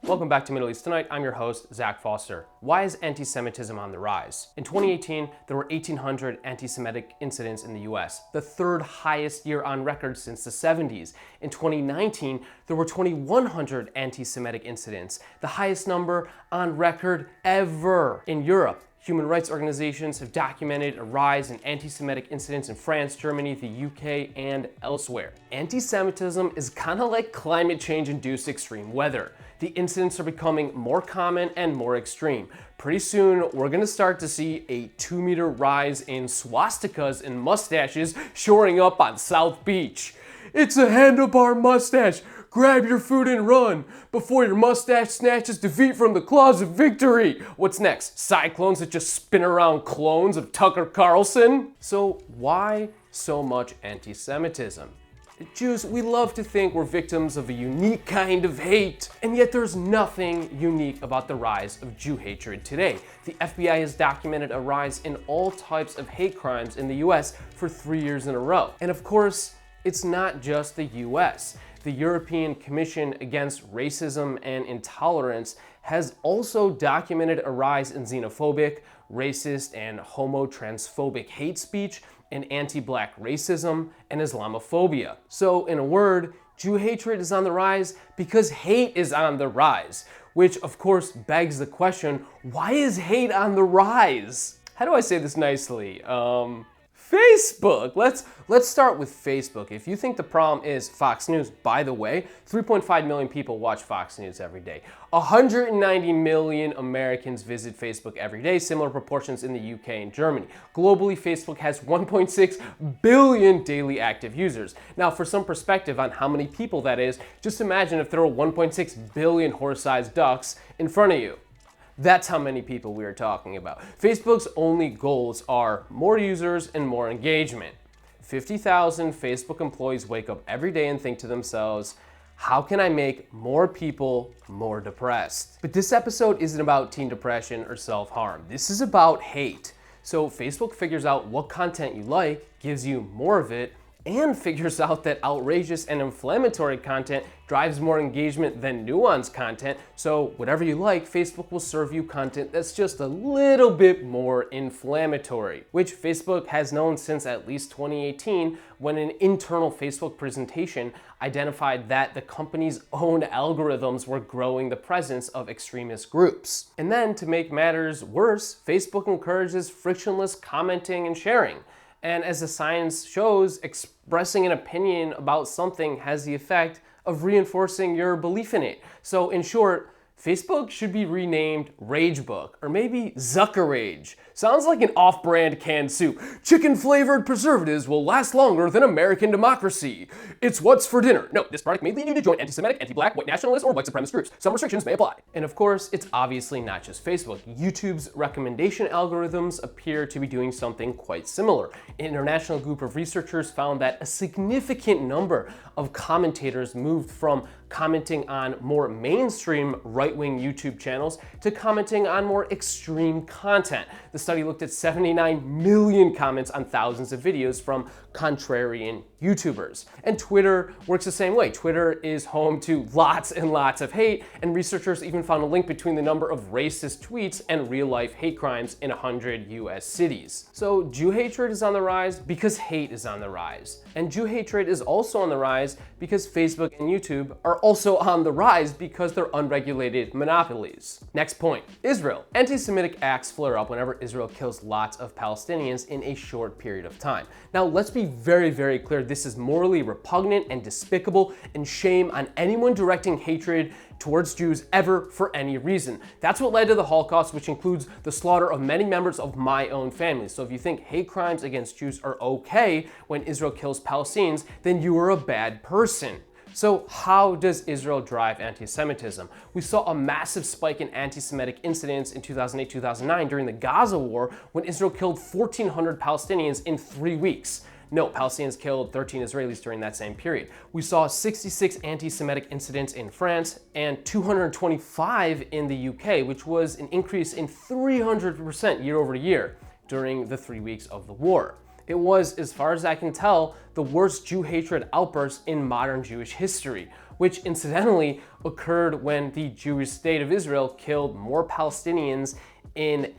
Welcome back to Middle East Tonight. I'm your host, Zach Foster. Why is anti-Semitism on the rise? In 2018, there were 1,800 anti-Semitic incidents in the US, the third highest year on record since the 70s. In 2019, there were 2,100 anti-Semitic incidents, the highest number on record ever. In Europe, human rights organizations have documented a rise in anti-Semitic incidents in France, Germany, the UK, and elsewhere. Anti-Semitism is kind of like climate change-induced extreme weather. The incidents are becoming more common and more extreme. Pretty soon, we're gonna start to see a 2-meter rise in swastikas and mustaches shoring up on South Beach. It's a handlebar mustache. Grab your food and run before your mustache snatches defeat from the claws of victory. What's next? Cyclones that just spin around clones of Tucker Carlson? So why so much anti-Semitism? Jews, we love to think we're victims of a unique kind of hate, and yet there's nothing unique about the rise of Jew hatred today. The FBI has documented a rise in all types of hate crimes in the US for 3 years in a row. And of course, it's not just the US. The European Commission Against Racism and Intolerance has also documented a rise in xenophobic, racist, and homo-transphobic hate speech, and anti-black racism, and Islamophobia. So in a word, Jew hatred is on the rise because hate is on the rise, which of course begs the question, why is hate on the rise? How do I say this nicely? Facebook. Let's start with Facebook. If you think the problem is Fox News, by the way, 3.5 million people watch Fox News every day. 190 million Americans visit Facebook every day, similar proportions in the UK and Germany. Globally, Facebook has 1.6 billion daily active users. Now, for some perspective on how many people that is, just imagine if there were 1.6 billion horse-sized ducks in front of you. That's how many people we are talking about. Facebook's only goals are more users and more engagement. 50,000 Facebook employees wake up every day and think to themselves, how can I make more people more depressed? But this episode isn't about teen depression or self-harm. This is about hate. So Facebook figures out what content you like, gives you more of it, and figures out that outrageous and inflammatory content drives more engagement than nuanced content. So whatever you like, Facebook will serve you content that's just a little bit more inflammatory, which Facebook has known since at least 2018, when an internal Facebook presentation identified that the company's own algorithms were growing the presence of extremist groups. And then to make matters worse, Facebook encourages frictionless commenting and sharing. And as the science shows, expressing an opinion about something has the effect of reinforcing your belief in it. So in short, Facebook should be renamed Ragebook, or maybe Zuckerage. Sounds like an off-brand canned soup. Chicken-flavored preservatives will last longer than American democracy. It's what's for dinner. No, this product may lead you to join anti-Semitic, anti-black, white nationalist, or white supremacist groups. Some restrictions may apply. And of course, it's obviously not just Facebook. YouTube's recommendation algorithms appear to be doing something quite similar. An international group of researchers found that a significant number of commentators moved from commenting on more mainstream right-wing YouTube channels to commenting on more extreme content. The study looked at 79 million comments on thousands of videos from contrarian YouTubers. And Twitter works the same way. Twitter is home to lots and lots of hate, and researchers even found a link between the number of racist tweets and real-life hate crimes in 100 US cities. So Jew hatred is on the rise because hate is on the rise. And Jew hatred is also on the rise because Facebook and YouTube are also on the rise because they're unregulated monopolies. Next point, Israel. Anti-Semitic acts flare up whenever Israel kills lots of Palestinians in a short period of time. Now, let's be very, very clear. This is morally repugnant and despicable, and shame on anyone directing hatred towards Jews ever for any reason. That's what led to the Holocaust, which includes the slaughter of many members of my own family. So if you think hate crimes against Jews are okay when Israel kills Palestinians, then you are a bad person. So how does Israel drive anti-Semitism? We saw a massive spike in anti-Semitic incidents in 2008-2009 during the Gaza war, when Israel killed 1,400 Palestinians in 3 weeks. No, Palestinians killed 13 Israelis during that same period. We saw 66 anti-Semitic incidents in France and 225 in the UK, which was an increase in 300% year over year during the 3 weeks of the war. It was, as far as I can tell, the worst Jew hatred outburst in modern Jewish history. which incidentally occurred when the Jewish state of Israel killed more Palestinians in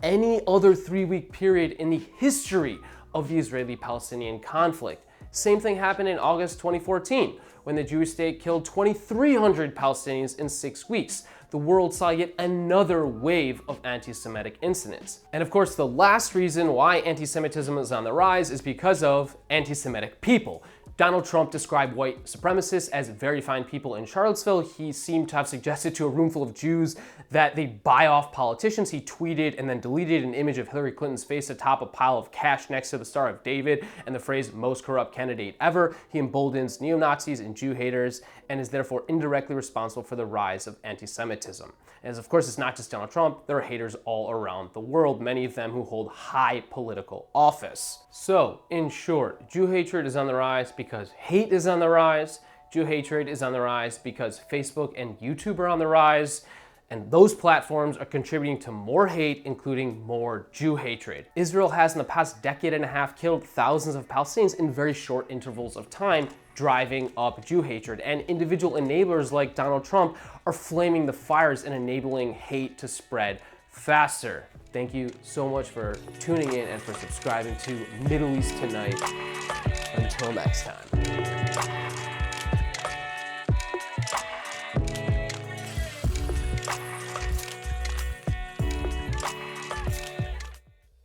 any other 3-week period in the history of the Israeli-Palestinian conflict. Same thing happened in August 2014, when the Jewish state killed 2,300 Palestinians in 6 weeks. The world saw yet another wave of anti-Semitic incidents. And of course, the last reason why anti-Semitism is on the rise is because of anti-Semitic people. Donald Trump described white supremacists as very fine people in Charlottesville. He seemed to have suggested to a room full of Jews that they buy off politicians. He tweeted and then deleted an image of Hillary Clinton's face atop a pile of cash next to the Star of David and the phrase "most corrupt candidate ever." He emboldens neo-Nazis and Jew haters and is therefore indirectly responsible for the rise of anti-Semitism. And of course, it's not just Donald Trump. There are haters all around the world, many of them who hold high political office. So, in short, Jew hatred is on the rise because hate is on the rise. Jew hatred is on the rise because Facebook and YouTube are on the rise. And those platforms are contributing to more hate, including more Jew hatred. Israel has in the past decade and a half killed thousands of Palestinians in very short intervals of time, driving up Jew hatred. And individual enablers like Donald Trump are flaming the fires and enabling hate to spread faster. Thank you so much for tuning in and for subscribing to Middle East Tonight. Until next time.